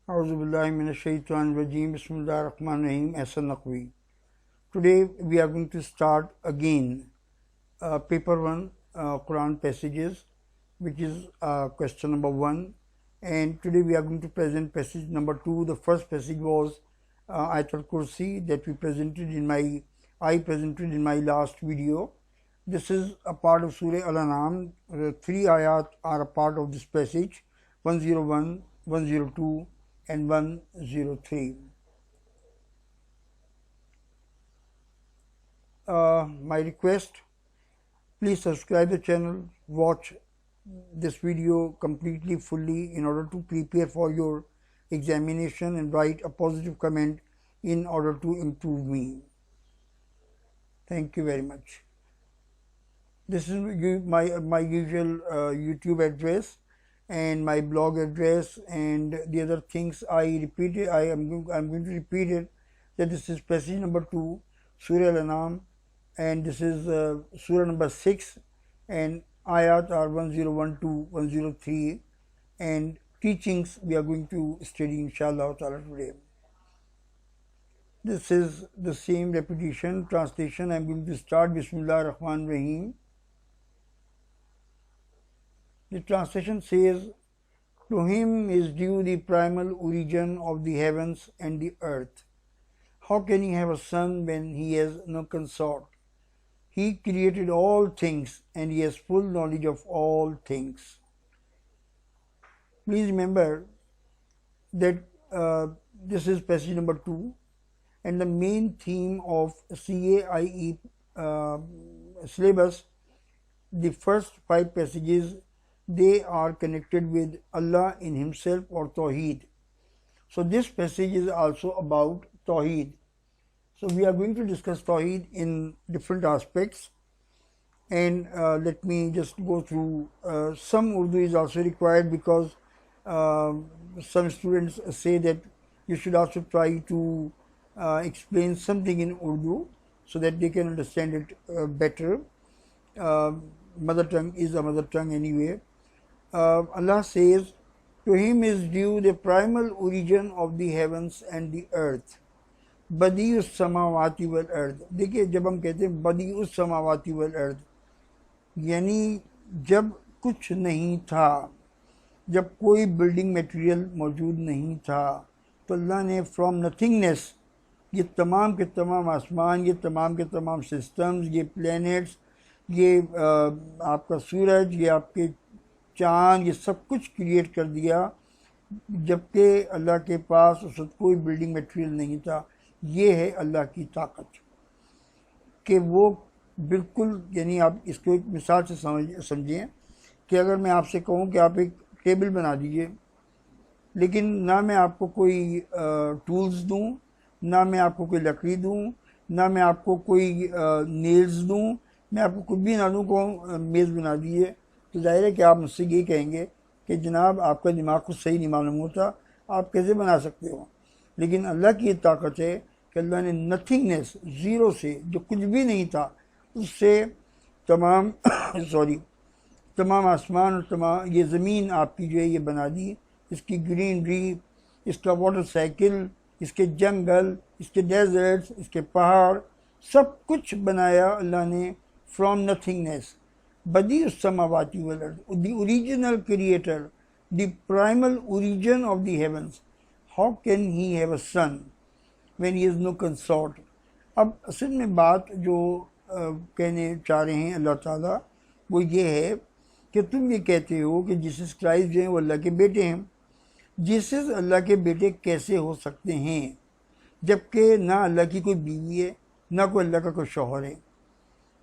Auzubillahiminash-shaytanir-rajim. Bismillahir-rahmanir-rahim. Ahsan Naqvi. Today we are going to start again paper 1 Quran passages, which is question number 1, and today we are going to present passage number 2. The first passage was Ayatul Kursi that I presented in my last video. This is a part of Surah Al-An'am. 3 ayat are a part of this passage: 101, 102 and 103. My request, please subscribe the channel, watch this video completely fully in order to prepare for your examination, and write a positive comment in order to improve me. Thank you very much. This is my usual YouTube address and my blog address, and the other things I repeated. I'm going to repeat it, that this is passage number 2, Surah Al-An'am, and this is Surah number 6, and ayat are 101 to 103, and teachings we are going to study inshallah ta'ala today. This is the same repetition. Translation, I'm going to start Bismillahir-Rahmanir-Rahim. The translation says, "To him is due the primal origin of the heavens and the earth. How can he have a son when he has no consort? He created all things and he has full knowledge of all things." Please remember that this is passage number 2, and the main theme of CAIE syllabus, the first 5 passages, they are connected with Allah in Himself or Tawheed. So this passage is also about Tawheed. So we are going to discuss Tawheed in different aspects, and let me just go through. Some Urdu is also required because some students say that you should also try to explain something in Urdu so that they can understand it better. Mother tongue is a mother tongue anyway. Allah says, "To him is due the primal origin of the heavens and the earth." बदीउस समावाति वल अर्द. देखिए, जब हम कहते हैं बदीउस समावाति वल अर्द, यानी जब कुछ नहीं था, जब कोई बिल्डिंग मटेरियल मौजूद नहीं था, तो अल्लाह ने फ्रॉम नथिंगनेस ये तमाम के तमाम आसमान, ये तमाम के तमाम सिस्टम्स, ये प्लैनेट्स, ये आपका सूरज, ये आपके चाँद, ये सब कुछ क्रिएट कर दिया, जबकि अल्लाह के पास उस वक्त कोई बिल्डिंग मटेरियल नहीं था. ये है अल्लाह की ताकत कि वो बिल्कुल, यानी आप इसको एक मिसाल से समझें कि अगर मैं आपसे कहूँ कि आप एक टेबल बना दीजिए, लेकिन ना मैं आपको कोई टूल्स दूँ, ना मैं आपको कोई लकड़ी दूँ, ना मैं आपको कोई नेल्स दूँ, मैं आपको कुछ भी ना दूँ को मेज़ बना दीजिए, तो जाहिर है कि आप मुझसे ये कहेंगे कि जनाब आपका दिमाग कुछ सही नहीं मालूम होता, आप कैसे बना सकते हो. लेकिन अल्लाह की ये ताकत है कि अल्लाह ने नथिंगनेस, ज़ीरो से, जो कुछ भी नहीं था, उससे तमाम तमाम आसमान और तमाम ये ज़मीन आपकी जो है ये बना दी. इसकी ग्रीनरी, इसका वाटर साइकिल, इसके जंगल, इसके डेजर्ट्स, इसके पहाड़, सब कुछ बनाया अल्लाह ने फ्रॉम नथिंगनेस. बदीउस समावाति वल अर्द, the original creator, the primal origin of the heavens. How can he have a son when he has no consort? अब असल में बात जो कहने चाह रहे हैं अल्लाह ताला, वो ये है कि तुम ये कहते हो कि जीसस क्राइस्ट जो हैं वो अल्लाह के बेटे हैं. जीसस अल्लाह के बेटे कैसे हो सकते हैं, जबकि ना अल्लाह की कोई बीवी है, ना कोई अल्लाह का कोई शौहर है.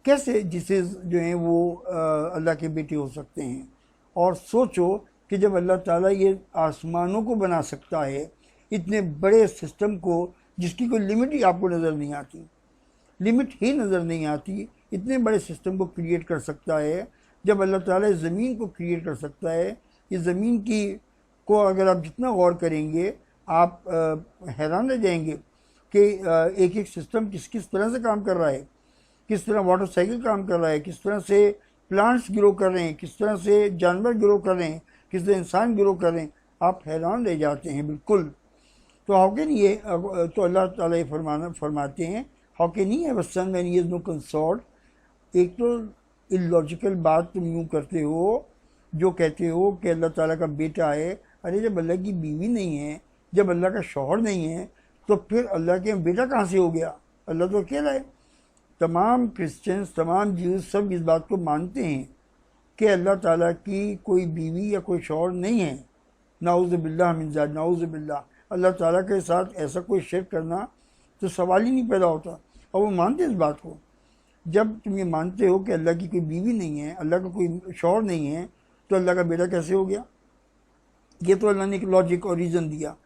कैसे जीसस जो हैं वो अल्लाह के बेटे हो सकते हैं? और सोचो कि जब अल्लाह ताला ये आसमानों को बना सकता है, इतने बड़े सिस्टम को जिसकी कोई लिमिट ही आपको नज़र नहीं आती, लिमिट ही नज़र नहीं आती, इतने बड़े सिस्टम को क्रिएट कर सकता है. जब अल्लाह ताला इस ज़मीन को क्रिएट कर सकता है, इस ज़मीन की को अगर आप जितना गौर करेंगे आप हैरान रह जाएंगे कि एक एक सिस्टम किस तरह से काम कर रहा है, किस तरह वाटर साइकिल काम कर रहा है, किस तरह से प्लांट्स ग्रो कर रहे हैं, किस तरह से जानवर ग्रो कर रहे हैं, किस तरह इंसान ग्रो कर रहे हैं. आप हैरान रह जाते हैं बिल्कुल। तो हाउ कैन ये, तो अल्लाह ताला ये फरमाते हैं how can he have a son when he has no consort. एक तो इलॉजिकल बात तुम यूँ करते हो जो कहते हो कि अल्लाह ताला का बेटा है। अरे जब अल्लाह की बीवी नहीं है, जब अल्लाह का शौहर नहीं है, तो फिर अल्लाह के बेटा कहाँ से हो गया? अल्लाह तो अकेला है। तमाम क्रिश्चियंस, तमाम ज्यूज़ सब इस बात को मानते हैं कि अल्लाह ताला की कोई बीवी या कोई शौहर नहीं है। नाउज़ बिल्लाह मिन ज़ालिक, नाउज़ बिल्लाह। अल्लाह ताला के साथ ऐसा कोई शिर्क करना तो सवाल ही नहीं पैदा होता, और वो मानते हैं इस बात को। जब तुम ये मानते हो कि अल्लाह की कोई बीवी नहीं है, अल्लाह का कोई शौहर नहीं है, तो अल्लाह का बेटा कैसे हो गया? ये तो अल्लाह ने एक लॉजिक और रीज़न दिया।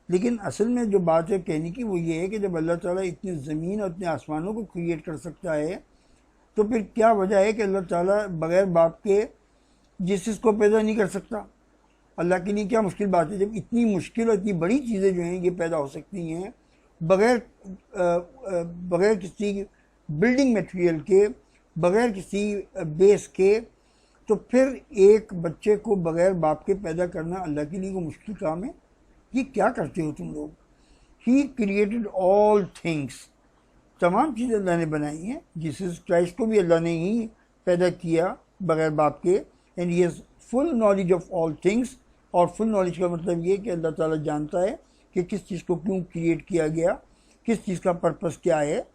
लेकिन असल में जो बात है कहने की वो ये है कि जब अल्लाह ताला इतनी ज़मीन और इतने आसमानों को क्रिएट कर सकता है, तो फिर क्या वजह है कि अल्लाह ताला बग़ैर बाप के जिस चीज़ को पैदा नहीं कर सकता? अल्लाह के लिए क्या मुश्किल बात है? जब इतनी मुश्किल और इतनी बड़ी चीज़ें जो हैं ये पैदा हो सकती हैं बग़ैर बग़ैर किसी बिल्डिंग मटेरियल के, बग़ैर किसी बेस के, तो फिर एक बच्चे को बग़ैर बाप के पैदा करना अल्लाह के लिए को मुश्किल काम है? ये क्या करते हो तुम लोग? ही क्रिएटेड ऑल थिंग्स, तमाम चीज़ें अल्लाह ने बनाई हैं। जीसस क्राइस्ट को भी अल्लाह ने ही पैदा किया बग़ैर बाप के। And he has full knowledge of all things. और फुल नॉलेज का मतलब ये कि अल्लाह ताला जानता है कि किस चीज़ को क्यों क्रिएट किया गया, किस चीज़ का पर्पस क्या है,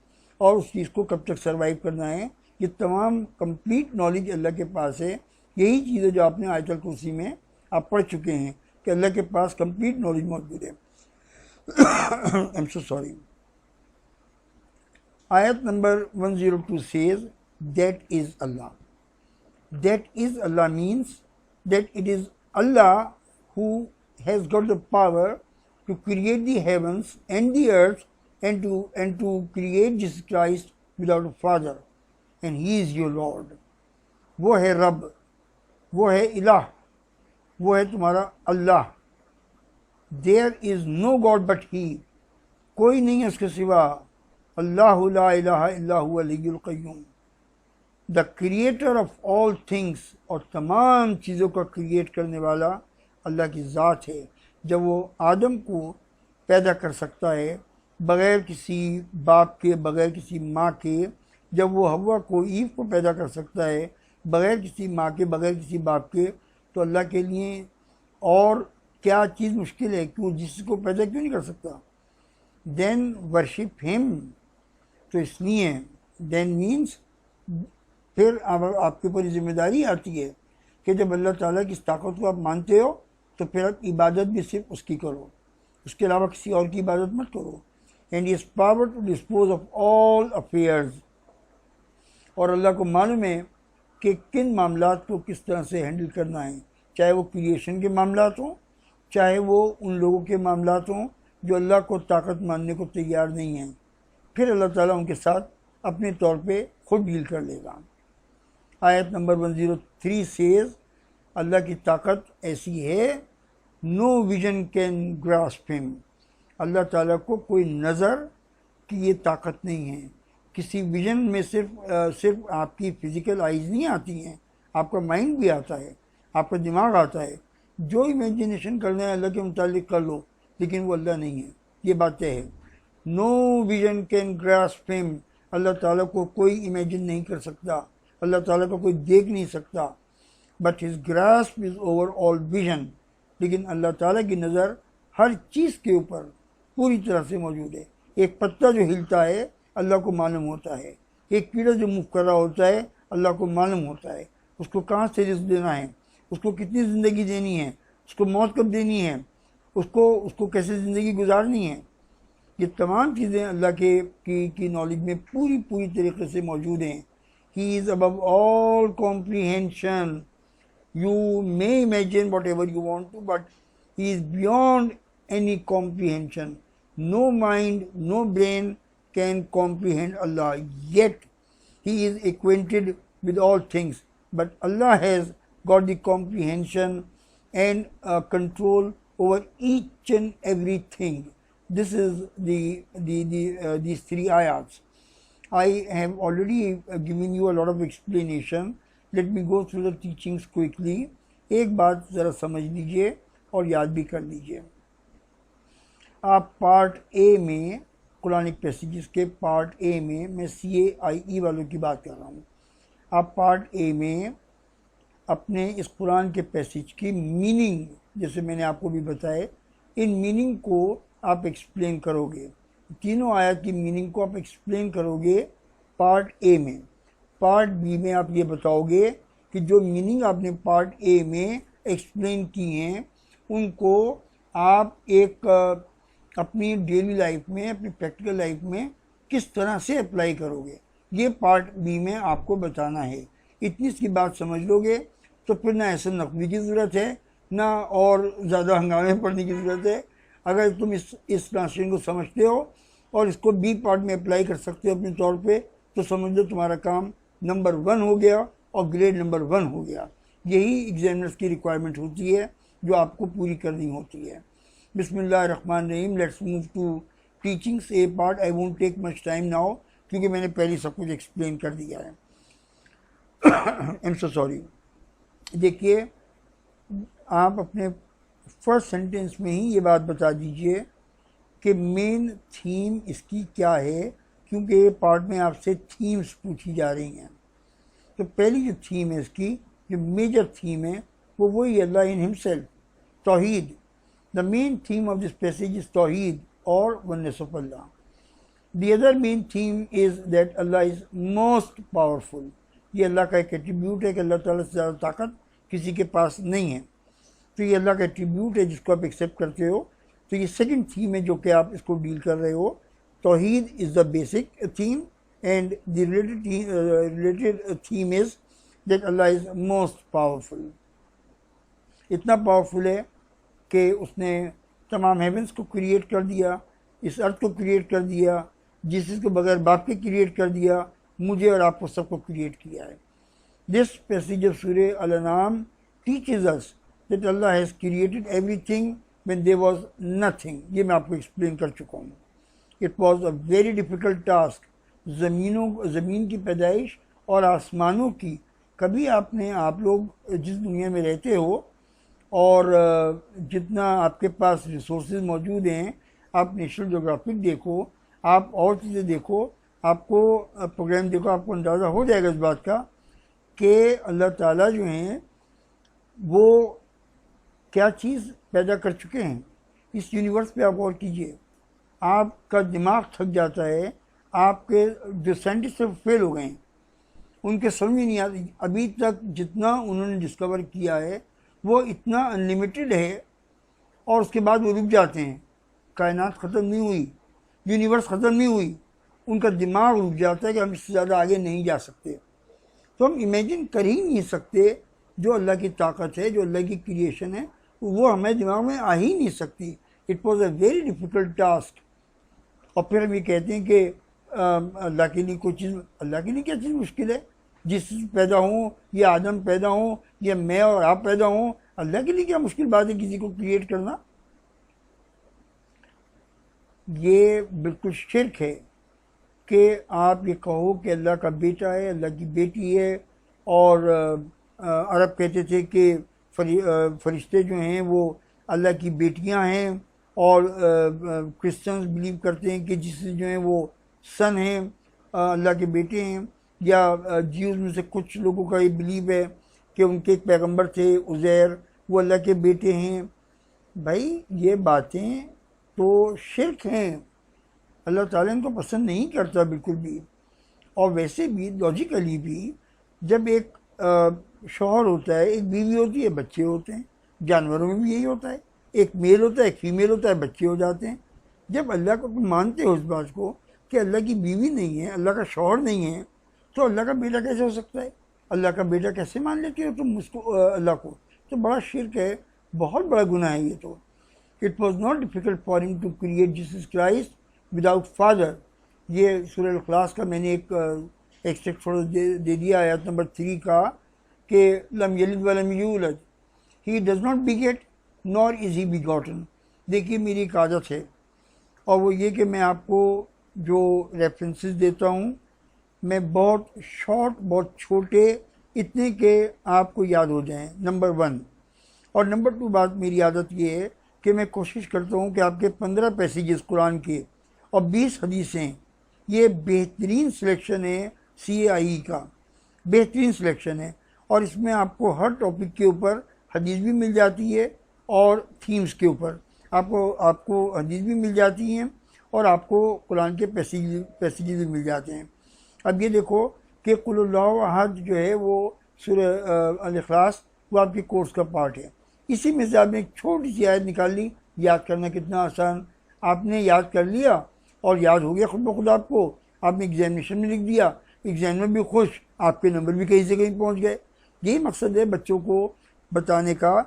और उस चीज़ को कब तक सर्वाइव करना है। ये तमाम कंप्लीट नॉलेज अल्लाह के पास है। यही चीज़ें जो आपने आयतल कुर्सी में आप पढ़ चुके हैं कि अल्लाह के पास कंप्लीट नॉलेज मौजूद है। I am so sorry. आयत number 102 says that is Allah. That is Allah means that it is Allah who has got the power to create the heavens and the earth and to create Jesus Christ without a father, and he is your Lord. वो है रब, वो है इलाह, वो है तुम्हारा अल्लाह। There is no God but he, कोई नहीं है उसके सिवा। अल्लाहु ला इलाहा इल्ला हुवल हय्युल क़य्यूम, the creator of all things, और तमाम चीज़ों का क्रिएट करने वाला अल्लाह की ज़ात है। जब वो आदम को पैदा कर सकता है बग़ैर किसी बाप के, बग़ैर किसी माँ के, जब वो हव्वा को, ईव को पैदा कर सकता है बग़ैर किसी माँ के, बग़ैर किसी बाप के, तो अल्लाह के लिए और क्या चीज़ मुश्किल है? क्यों जिसको पैदा क्यों नहीं कर सकता? Then worship him. तो इसलिए देन मीन्स फिर आपके ऊपर जिम्मेदारी आती है कि जब अल्लाह ताला की इस ताकत को आप मानते हो तो फिर आप इबादत भी सिर्फ उसकी करो, उसके अलावा किसी और की इबादत मत करो। And his power to dispose of all affairs, और अल्लाह को मालूम है कि किन मामलात को किस तरह से हैंडल करना है, चाहे वो क्रिएशन के मामलात हों, चाहे वो उन लोगों के मामलात हों जो अल्लाह को ताकत मानने को तैयार नहीं हैं। फिर अल्लाह ताला उनके साथ अपने तौर पे खुद डील कर लेगा। आयत नंबर 103 सेज अल्लाह की ताकत ऐसी है, no vision can grasp him. Allah ताला को कोई नज़र की ये ताकत नहीं है। किसी विजन में सिर्फ आपकी फ़िज़िकल आइज़ नहीं आती हैं, आपका माइंड भी आता है, आपका दिमाग आता है। जो इमेजिनेशन करना है अल्लाह के मुतालिक कर लो, लेकिन वो अल्लाह नहीं है, ये बात तय है। No vision can grasp him, Allah ताला को कोई इमेजिन नहीं कर सकता, अल्लाह ताला को कोई देख नहीं सकता। But his grasp is over all vision, लेकिन अल्लाह ताला की नज़र हर चीज़ के ऊपर पूरी तरह से मौजूद है। एक पत्ता जो हिलता है अल्लाह को मालूम होता है, एक कीड़ा जो मूव कर रहा होता है अल्लाह को मालूम होता है, उसको कहाँ से रिस्क देना है, उसको कितनी ज़िंदगी देनी है, उसको मौत कब देनी है, उसको कैसे ज़िंदगी गुजारनी है। ये तमाम चीज़ें अल्लाह की नॉलेज में पूरी तरीके से मौजूद हैं। He is above all comprehension. You may imagine whatever you want to, but he is beyond any comprehension. No mind, no brain can comprehend Allah, yet he is acquainted with all things. But Allah has got the comprehension and control over each and everything. This is these three ayats. I have already given you a lot of explanation. Let me go through the teachings quickly. एक बात ज़रा समझ लीजिए, और याद भी कर लीजिए। आप पार्ट ए में कुरानिक पैसेजेस के पार्ट ए में मैं CAIE वालों की बात कर रहा हूँ। आप पार्ट ए में अपने इस कुरान के पैसेज की मीनिंग, जैसे मैंने आपको भी बताया, इन मीनिंग को आप एक्सप्लेन करोगे। तीनों आयत की मीनिंग को आप एक्सप्लेन करोगे पार्ट ए में। पार्ट बी में आप ये बताओगे कि जो मीनिंग आपने पार्ट ए में एक्सप्लेन की हैं उनको आप एक अपनी डेली लाइफ में, अपनी प्रैक्टिकल लाइफ में किस तरह से अप्लाई करोगे, ये पार्ट बी में आपको बताना है। इतनी सी बात समझ लोगे तो फिर ना ऐसे नकवी की ज़रूरत है, ना और ज़्यादा हंगामे पड़ने की ज़रूरत है। अगर तुम इस ट्रांसलेशन को समझते हो और इसको बी पार्ट में अप्लाई कर सकते हो अपने तौर पे, तो समझ लो तुम्हारा काम नंबर 1 हो गया और ग्रेड नंबर 1 हो गया। यही एग्जामिनर्स की रिक्वायरमेंट होती है जो आपको पूरी करनी होती है। बिस्मिल्लाहिर्रहमानिर्रहीम, let's move to teachings a part. I won't take much time now क्योंकि मैंने पहले सब कुछ एक्सप्लेन कर दिया है। I am so sorry. देखिए, आप अपने फर्स्ट सेंटेंस में ही ये बात बता दीजिए कि मेन थीम इसकी क्या है, क्योंकि ये पार्ट में आपसे थीम्स पूछी जा रही हैं। तो पहली जो थीम है इसकी, जो मेजर थीम है, वो वही Allah in himself, tawheed. The main theme of this passage is tawheed और oneness of Allah. The other main theme is that Allah is most powerful. ये अल्लाह का एक एट्रीब्यूट है कि अल्लाह ताला से ज़्यादा ताकत किसी के पास नहीं है। तो ये अल्लाह का एट्रीब्यूट है जिसको आप एक्सेप्ट करते हो। तो ये सेकंड थीम है जो कि आप इसको डील कर रहे हो। Tawheed is the basic theme and the related theme is that Allah is most powerful. इतना पावरफुल है कि उसने तमाम हेवंस को क्रिएट कर दिया, इस अर्थ को क्रिएट कर दिया, जिसको बगैर बाप के क्रिएट कर दिया, मुझे और आपको सबको क्रिएट किया है। This passage of surah Al-Anam teaches us that Allah has created everything when there was nothing. ये मैं आपको एक्सप्लेन कर चुका हूँ। It was a very difficult task. ज़मीन की पैदाइश और आसमानों की, कभी आपने, आप लोग जिस दुनिया में रहते हो और जितना आपके पास रिसोर्सेज मौजूद हैं, आप नेशनल ज्योग्राफिक देखो, आप और चीज़ें देखो, आपको प्रोग्राम देखो, आपको अंदाज़ा हो जाएगा इस बात का कि अल्लाह ताला जो हैं वो क्या चीज़ पैदा कर चुके हैं इस यूनिवर्स पे। आप गौर कीजिए, आपका दिमाग थक जाता है। आपके जो साइंटिस्ट है फेल हो गए हैं, उनके समझ में नहीं आती अभी तक जितना उन्होंने डिस्कवर किया है वो इतना अनलिमिटेड है, और उसके बाद वो रुक जाते हैं। कायनात ख़त्म नहीं हुई, यूनिवर्स ख़त्म नहीं हुई, उनका दिमाग रुक जाता है कि हम इससे ज़्यादा आगे नहीं जा सकते। तो हम इमेजिन कर ही नहीं सकते जो अल्लाह की ताकत है, जो अल्लाह की क्रिएशन है, वो हमारे दिमाग में आ ही नहीं सकती। It was a very difficult task. और फिर हम ये कहते हैं कि अल्लाह के लिए कोई चीज़, अल्लाह के लिए क्या चीज़ मुश्किल है? जिस पैदा हों, या आदम पैदा हों, या मैं और आप पैदा हों, अल्लाह के लिए क्या मुश्किल बात है किसी को क्रिएट करना? ये बिल्कुल शिर्क है कि आप ये कहो कि अल्लाह का बेटा है, अल्लाह की बेटी है। और अरब कहते थे कि फरिश्ते जो हैं वो अल्लाह की बेटियां हैं, और क्रिश्चियंस बिलीव करते हैं कि जिससे जो हैं वो सन हैं, अल्लाह के बेटे हैं। या जीव में से कुछ लोगों का ये बिलीव है कि उनके एक पैगंबर थे उज़ैर, वो अल्लाह के बेटे हैं। भाई ये बातें तो शिर्क हैं, अल्लाह ताला इनको पसंद नहीं करता बिल्कुल भी। और वैसे भी लॉजिकली भी जब एक शौहर होता है, एक बीवी होती है, बच्चे होते हैं। जानवरों में भी यही होता है, एक मेल होता है, एक फीमेल होता है, बच्चे हो जाते हैं। जब अल्लाह को तुम मानते हो इस बात को कि अल्लाह की बीवी नहीं है, अल्लाह का शौहर नहीं है, तो अल्लाह का बेटा कैसे हो सकता है? अल्लाह का बेटा कैसे मान लेते हो तुम उसको, अल्लाह को? तो बड़ा शिर्क है, बहुत बड़ा गुनाह है ये तो। It was not difficult for him to create Jesus Christ without father. ये सूरह अल-इखलास का मैंने एक एक्सट्रैक्ट थोड़ा दे दिया आयत नंबर 3 का, कि लम यलिद वलम यूलद, he does not beget nor is he begotten. देखिए मेरी एक आदत है, और वो ये कि मैं आपको जो रेफरेंसेस देता हूँ मैं बहुत शॉर्ट, बहुत छोटे, इतने के आपको याद हो जाएं। नंबर 1, और नंबर 2 बात मेरी आदत ये है कि मैं कोशिश करता हूँ कि आपके 15 पैसेजेस कुरान के और 20 हदीसें, ये बेहतरीन सिलेक्शन है CAIE का, बेहतरीन सिलेक्शन है। और इसमें आपको हर टॉपिक के ऊपर हदीस भी मिल जाती है और थीम्स के ऊपर आपको हदीस भी मिल जाती हैं और आपको कुरान के पैसेजेस भी मिल जाते हैं। अब ये देखो कि कुल हुवल्लाहु अहद जो है वो सूरह अल-इखलास, वो आपके कोर्स का पार्ट है। इसी में से आपने एक छोटी सी आयत निकाल ली, याद करना कितना आसान, आपने याद कर लिया और याद हो गया खुद ब खुद आपको, आपने एग्जामिनेशन में लिख दिया, एग्जामिनर भी खुश, आपके नंबर भी कहीं से कहीं पहुंच गए। यही मकसद है बच्चों को बताने का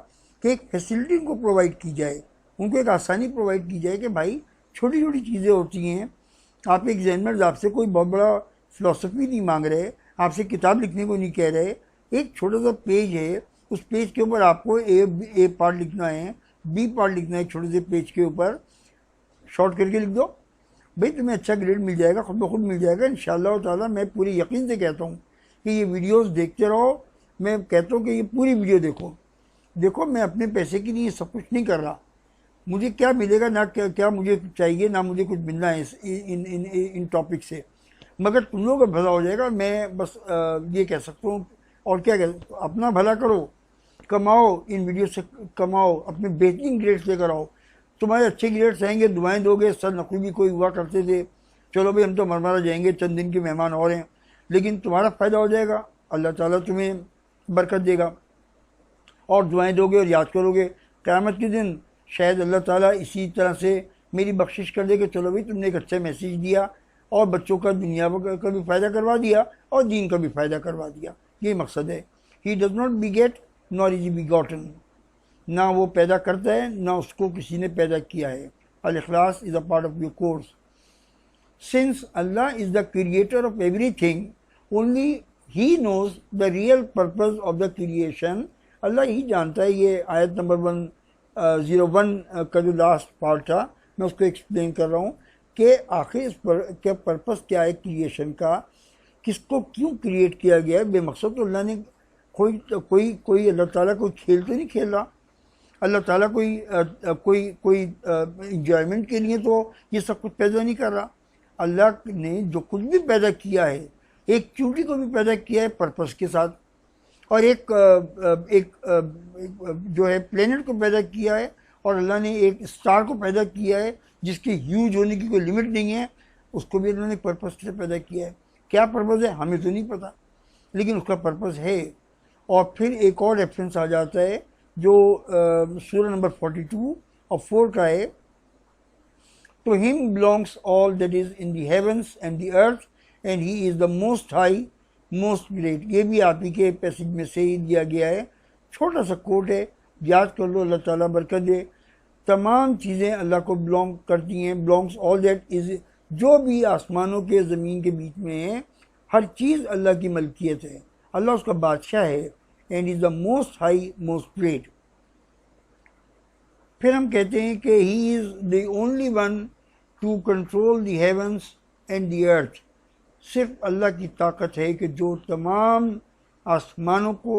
कि एक फैसिलिटी उनको प्रोवाइड की जाए, उनको एक आसानी प्रोवाइड की जाए कि भाई छोटी छोटी चीज़ें होती हैं। आप एग्जामिनर आपसे कोई बहुत बड़ा फ़िलासफ़ी नहीं मांग रहे, आपसे किताब लिखने को नहीं कह रहे, एक छोटा सा पेज है, उस पेज के ऊपर आपको ए पार्ट लिखना है, बी पार्ट लिखना है, छोटे से पेज के ऊपर शॉर्ट करके लिख दो, भाई तुम्हें अच्छा ग्रेड मिल जाएगा, खुद ब खुद मिल जाएगा इंशाअल्लाह ताला। मैं पूरे यकीन से कहता हूँ कि ये वीडियोस देखते रहो, मैं कहता हूँ कि ये पूरी वीडियो देखो, मैं अपने पैसे के लिए सब कुछ नहीं कर रहा, मुझे क्या मिलेगा ना क्या मुझे चाहिए, ना मुझे कुछ मिलना है इन टॉपिक से, मगर तुम लोगों का भला हो जाएगा। मैं बस ये कह सकता हूँ, और क्या कह, अपना भला करो, कमाओ, इन वीडियो से कमाओ, अपने बेहतरीन ग्रेड्स लेकर आओ। तुम्हारे अच्छे ग्रेड्स आएंगे, दुआएं दोगे। सर नकवी भी कोई हुआ करते थे, चलो भाई हम तो मरमरा जाएंगे, चंद दिन के मेहमान और हैं, लेकिन तुम्हारा फ़ायदा हो जाएगा, अल्लाह ताला तुम्हें बरकत देगा और दुआएं दोगे और याद करोगे। क़यामत के दिन शायद अल्लाह ताला इसी तरह से मेरी बख्शिश कर दे कि चलो भाई तुमने एक अच्छा मैसेज दिया और बच्चों का दुनिया का भी फ़ायदा करवा दिया और दीन का भी फ़ायदा करवा दिया। ये मकसद है। ही does not beget nor is begotten, ना वो पैदा करता है ना उसको किसी ने पैदा किया है। Al-Ikhlas is a part of your course. Since Allah is the creator of everything, only he knows the real purpose of the creation. Allah ही जानता है। ये आयत नंबर 101 का जो लास्ट पार्ट था, मैं उसको एक्सप्लेन कर रहा हूँ कि आखिर इस पर क्या पर्पज़ क्या है क्रिएशन का, किसको क्यों क्रिएट किया गया है। बेमकसद तो अल्लाह ने कोई अल्लाह ताला कोई खेल तो नहीं खेल रहा, अल्लाह ताला कोई इंजॉयमेंट के लिए तो ये सब कुछ पैदा नहीं कर रहा। अल्लाह ने जो कुछ भी पैदा किया है, एक चूंटी को भी पैदा किया है पर्पस के साथ, और एक जो है प्लेनेट को पैदा किया है, और अल्लाह ने एक स्टार को पैदा किया है जिसके ह्यूज होने की कोई लिमिट नहीं है, उसको भी अल्लाह ने पर्पस से पैदा किया है। क्या पर्पस है हमें तो नहीं पता, लेकिन उसका पर्पस है। और फिर एक और रेफरेंस आ जाता है जो सूरह नंबर 42 और 4 का है, to him belongs all that is in the heavens and the earth and he is the most high most great. ये भी आप ही के पैसेज में से ही दिया गया है, छोटा सा कोट है, याद कर लो, अल्लाह ताला बरकत दे। तमाम चीज़ें अल्लाह को बिलोंग करती हैं। बिलोंग्स ऑल दैट इज़, जो भी आसमानों के ज़मीन के बीच में है, हर चीज़ अल्लाह की मलकियत है, अल्लाह उसका बादशाह है। And is the most high most great. फिर हम कहते हैं कि he is the only one to control the heavens and the earth. सिर्फ अल्लाह की ताकत है कि जो तमाम आसमानों को,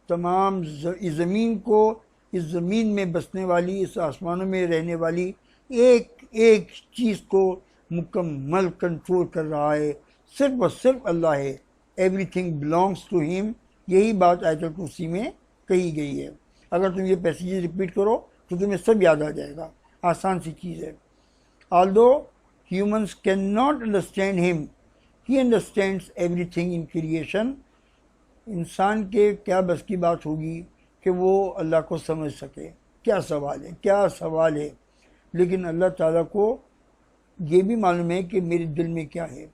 तमाम इस ज़मीन को, इस ज़मीन में बसने वाली, इस आसमानों में रहने वाली एक एक चीज़ को मुकम्मल कंट्रोल कर रहा है। सिर्फ और सिर्फ अल्लाह है। Everything belongs to him. यही बात आयतुल कुर्सी में कही गई है। अगर तुम ये पैसेज रिपीट करो तो तुम्हें सब याद आ जाएगा, आसान सी चीज़ है। Although humans can not understand him, he understands everything in creation. इंसान के क्या बस की बात होगी कि वो अल्लाह को समझ सके। क्या सवाल है। लेकिन अल्लाह ताला को ये भी मालूम है कि मेरे दिल में क्या है,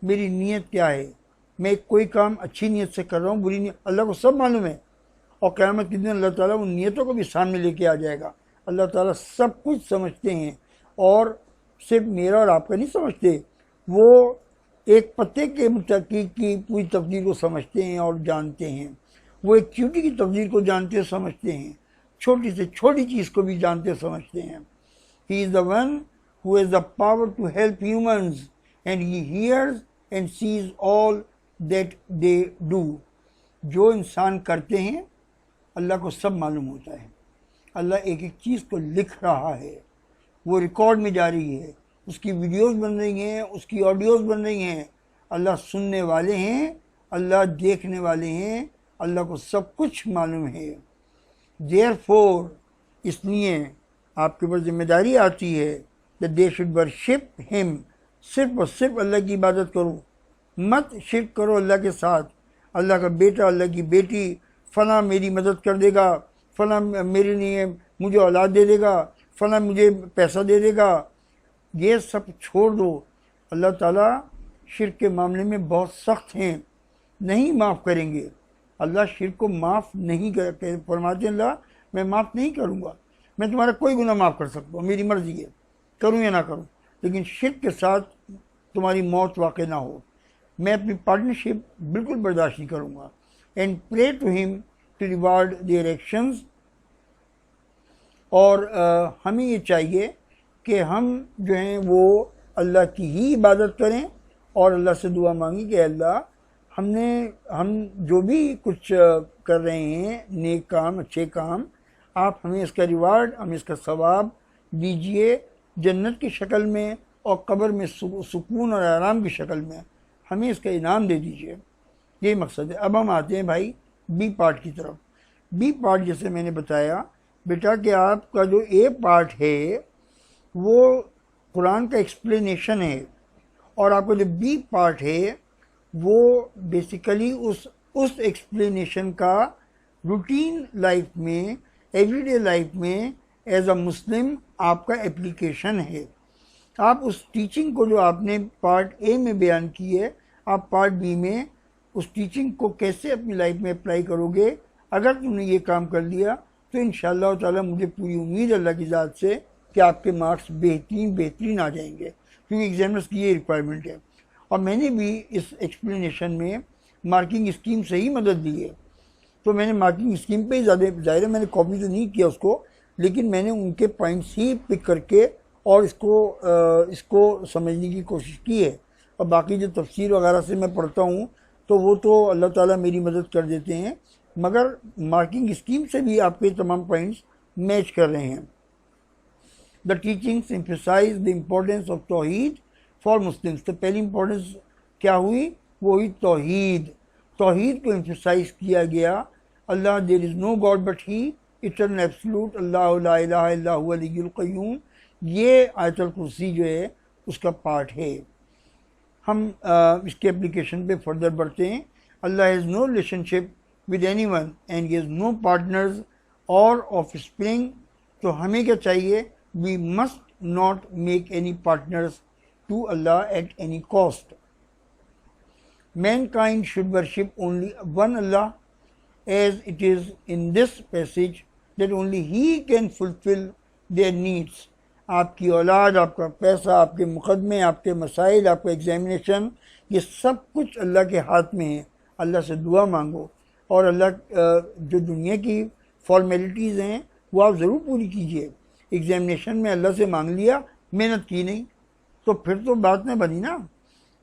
मेरी नीयत क्या है, मैं कोई काम अच्छी नीयत से कर रहा हूँ, बुरी नीयत, अल्लाह को सब मालूम है। और क़यामत के दिन अल्लाह ताला उन नीयतों को भी सामने लेके आ जाएगा। अल्लाह ताला सब कुछ समझते हैं, और सिर्फ मेरा और आपका नहीं समझते, वो एक पत्ते के मुताबिक की पूरी तकदीर को समझते हैं और जानते हैं। वो एक चींटी की तकदीर को जानते और समझते हैं, छोटी से छोटी चीज़ को भी जानते और समझते हैं। He is the one who has the power to help humans and he hears and sees all that they do. जो इंसान करते हैं अल्लाह को सब मालूम होता है। अल्लाह एक एक चीज़ को लिख रहा है, वो रिकॉर्ड में जा रही है, उसकी वीडियोस बन रही हैं, उसकी ऑडियोस बन रही हैं। अल्लाह सुनने वाले हैं, अल्लाह देखने वाले हैं, अल्लाह को सब कुछ मालूम है। देयरफॉर, इसलिए आपके ऊपर जिम्मेदारी आती है that they should worship him, सिर्फ और सिर्फ अल्लाह की इबादत करो, मत शिरक करो अल्लाह के साथ। अल्लाह का बेटा, अल्लाह की बेटी, फ़लाँ मेरी मदद कर देगा, फ़लाँ मेरे लिए मुझे औलाद दे देगा, फ़लाँ मुझे पैसा दे देगा, ये सब छोड़ दो। अल्लाह ताला शिरक के मामले में बहुत सख्त हैं, नहीं माफ़ करेंगे। अल्लाह शिरक को माफ़ नहीं कर फरमाते, अल्लाह मैं माफ़ नहीं करूँगा, मैं तुम्हारा कोई गुनाह माफ़ कर सकता हूँ, मेरी मर्ज़ी है, करूँ या ना करूँ, लेकिन शिरक के साथ तुम्हारी मौत वाक़ई ना हो। मैं अपनी पार्टनरशिप बिल्कुल बर्दाश्त नहीं करूँगा। And pray to him to reward their actions, और हमें ये चाहिए कि हम जो हैं वो अल्लाह की ही इबादत करें और अल्लाह से दुआ मांगी कि अल्लाह हम जो भी कुछ कर रहे हैं, नेक काम, अच्छे काम, आप हमें इसका रिवार्ड, हमें इसका सवाब दीजिए जन्नत की शक्ल में और कब्र में सुकून और आराम की शक्ल में, हमें इसका इनाम दे दीजिए। ये मकसद है। अब हम आते हैं भाई बी पार्ट की तरफ। बी पार्ट जैसे मैंने बताया बेटा कि आपका जो ए पार्ट है वो कुरान का एक्सप्लेनेशन है, और आपका जो बी पार्ट है वो बेसिकली उस एक्सप्लेनेशन का रूटीन लाइफ में, एवरीडे लाइफ में एज अ मुस्लिम आपका एप्लीकेशन है। आप उस टीचिंग को जो आपने पार्ट ए में बयान की है, आप पार्ट बी में उस टीचिंग को कैसे अपनी लाइफ में अप्लाई करोगे। अगर तुमने ये काम कर लिया तो इंशाअल्लाह ताला मुझे पूरी उम्मीद अल्लाह की ज़ात से कि आपके मार्क्स बेहतरीन आ जाएंगे, क्योंकि एग्जामिनर्स की ये रिक्वायरमेंट है। और मैंने भी इस एक्सप्लेनेशन में मार्किंग स्कीम से ही मदद ली है, तो मैंने मार्किंग स्कीम पे ही ज़्यादा ज़ाहिर है मैंने कॉपी तो नहीं किया उसको, लेकिन मैंने उनके पॉइंट्स ही पिक करके और इसको समझने की कोशिश की है। और बाकी जो तफसीर वगैरह से मैं पढ़ता हूँ तो वो तो अल्लाह ताला मेरी मदद कर देते हैं, मगर मार्किंग स्कीम से भी आपके तमाम पॉइंट्स मैच कर रहे हैं। The teachings emphasize the importance of tawheed for Muslims. तो पहली इम्पोर्टेंस क्या हुई, वो हुई तौहीद। तौहीद को एम्फसाइज किया गया। Allah there is no god but he, eternal absolute, Allah ला इलाहा इल्ला हुवल हय्युल क़य्यूम, ये आयतुल कुर्सी जो है उसका पार्ट है। हम इसके एप्लीकेशन पे फर्दर बढ़ते हैं। Allah has no relationship with anyone and he has no partners और ऑफस्प्रिंग। तो हमें क्या चाहिए, we must not make any partners to Allah at any cost. Mankind should worship only one Allah, as it is in this passage that only he can fulfil their needs. आपकी औलाद, आपका पैसा, आपके मुकदमे, आपके मसाइल, आपका एग्जामिनेशन, ये सब कुछ अल्लाह के हाथ में है। अल्लाह से दुआ मांगो, और अल्लाह जो दुनिया की फॉर्मेलिटीज़ हैं वो आप ज़रूर पूरी कीजिए। एग्जामिनेशन में अल्लाह से मांग लिया, मेहनत की नहीं, तो फिर तो बात नहीं बनी ना।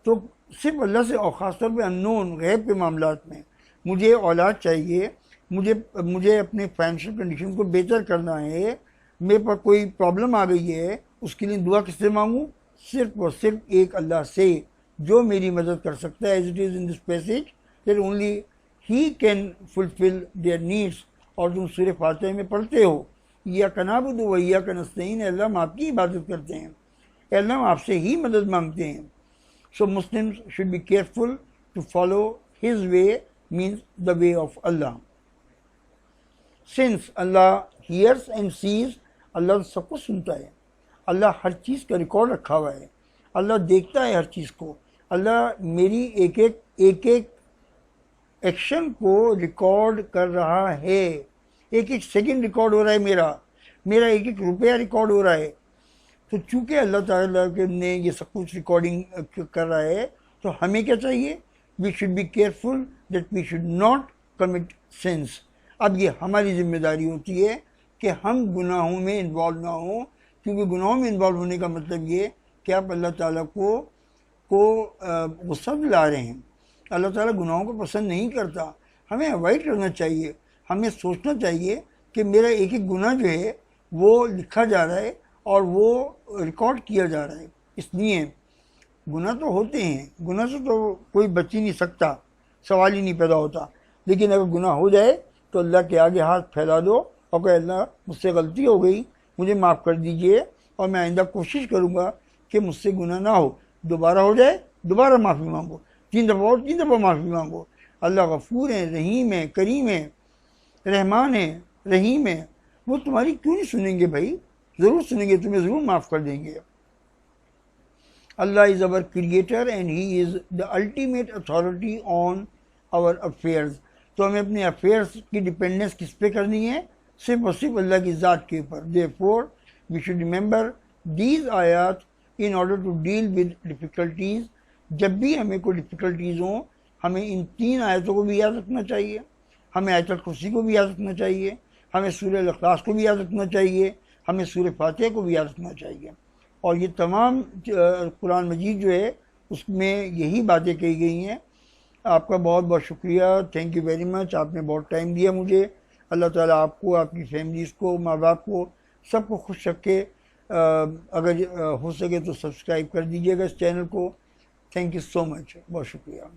तो सिर्फ अल्लाह से, और ख़ासतौर पर अननोन गैब के मामलात में, मुझे औलाद चाहिए, मुझे अपने फाइनेंशियल कंडीशन को बेहतर करना है, मेरे पर कोई प्रॉब्लम आ गई है, उसके लिए दुआ किससे मांगूँ, सिर्फ और सिर्फ एक अल्लाह से, जो मेरी मदद कर सकता है। As it is in this passage that only he can fulfil their needs. और तुम सूरह फातिहा में पढ़ते हो, इय्याका नअबुदु व इय्याका नस्तईन, अल्लाह हम आपकी इबादत करते हैं, अल्लाह हम आपसे ही मदद मांगते हैं। So Muslims should be careful to follow his way, means the way of Allah. Since Allah hears and sees, Allah सब कुछ सुनता है, अल्लाह हर चीज़ का रिकॉर्ड रखा हुआ है, अल्लाह देखता है हर चीज़ को, अल्लाह मेरी एक एक एक्शन को रिकॉर्ड कर रहा है, एक एक सेकंड रिकॉर्ड हो रहा है, मेरा एक एक रुपया रिकॉर्ड हो रहा है। तो चूँकि अल्लाह ताला ने ये सब कुछ रिकॉर्डिंग कर रहा है, तो हमें क्या चाहिए, we should be careful that we should not commit sins. अब ये हमारी जिम्मेदारी होती है कि हम गुनाहों में इन्वॉल्व ना हो, क्योंकि गुनाहों में इन्वॉल्व होने का मतलब ये कि आप अल्लाह ताला को गुस्सा दिला रहे हैं। अल्लाह ताला गुनाहों को पसंद नहीं करता। हमें अवॉइड करना चाहिए। हमें सोचना चाहिए कि मेरा एक एक गुनाह जो है वो लिखा जा रहा है और वो रिकॉर्ड किया जा रहा है। इसलिए गुनाह तो होते हैं, गुनाह से तो कोई बच ही नहीं सकता, सवाल ही नहीं पैदा होता। लेकिन अगर गुनाह हो जाए तो अल्लाह के आगे हाथ फैला दो और कहे अल्लाह मुझसे गलती हो गई, मुझे माफ़ कर दीजिए और मैं आइंदा कोशिश करूँगा कि मुझसे गुनाह ना हो। दोबारा हो जाए दोबारा माफ़ी मांगो, 3 दफ़ा और 3 दफ़ा माफ़ी मांगो। अल्लाह गफूर है, रहीम है, करीम है, रहमान है, रहीम है। वो तुम्हारी क्यों नहीं सुनेंगे भाई? ज़रूर सुनेंगे, तुम्हें ज़रूर माफ़ कर देंगे। Allah is our creator and He is the ultimate authority on our affairs. तो हमें अपने अफेयर्स की डिपेंडेंस किस पे करनी है? सिर्फ और सिर्फ अल्लाह की ज़ात के ऊपर। Therefore, we should remember these आयात in order to deal with difficulties. जब भी हमें कोई डिफ़िकल्टीज़ हों, हमें इन 3 आयतों को भी याद रखना चाहिए, हमें आयतुल कुर्सी को भी याद रखना चाहिए, हमें सूरह अल-इखलास को भी याद रखना चाहिए, हमें सूरह फातिहा को भी याद रखना चाहिए। और ये तमाम कुरान मजीद जो है उसमें यही बातें कही गई हैं। आपका बहुत बहुत शुक्रिया, थैंक यू वेरी मच। आपने बहुत टाइम दिया मुझे। अल्लाह ताला आपको, आपकी फैमिलीज़ को, माँ बाप को, सबको खुश रखे। अगर हो सके तो सब्सक्राइब कर दीजिएगा इस चैनल को। थैंक यू सो मच, बहुत शुक्रिया।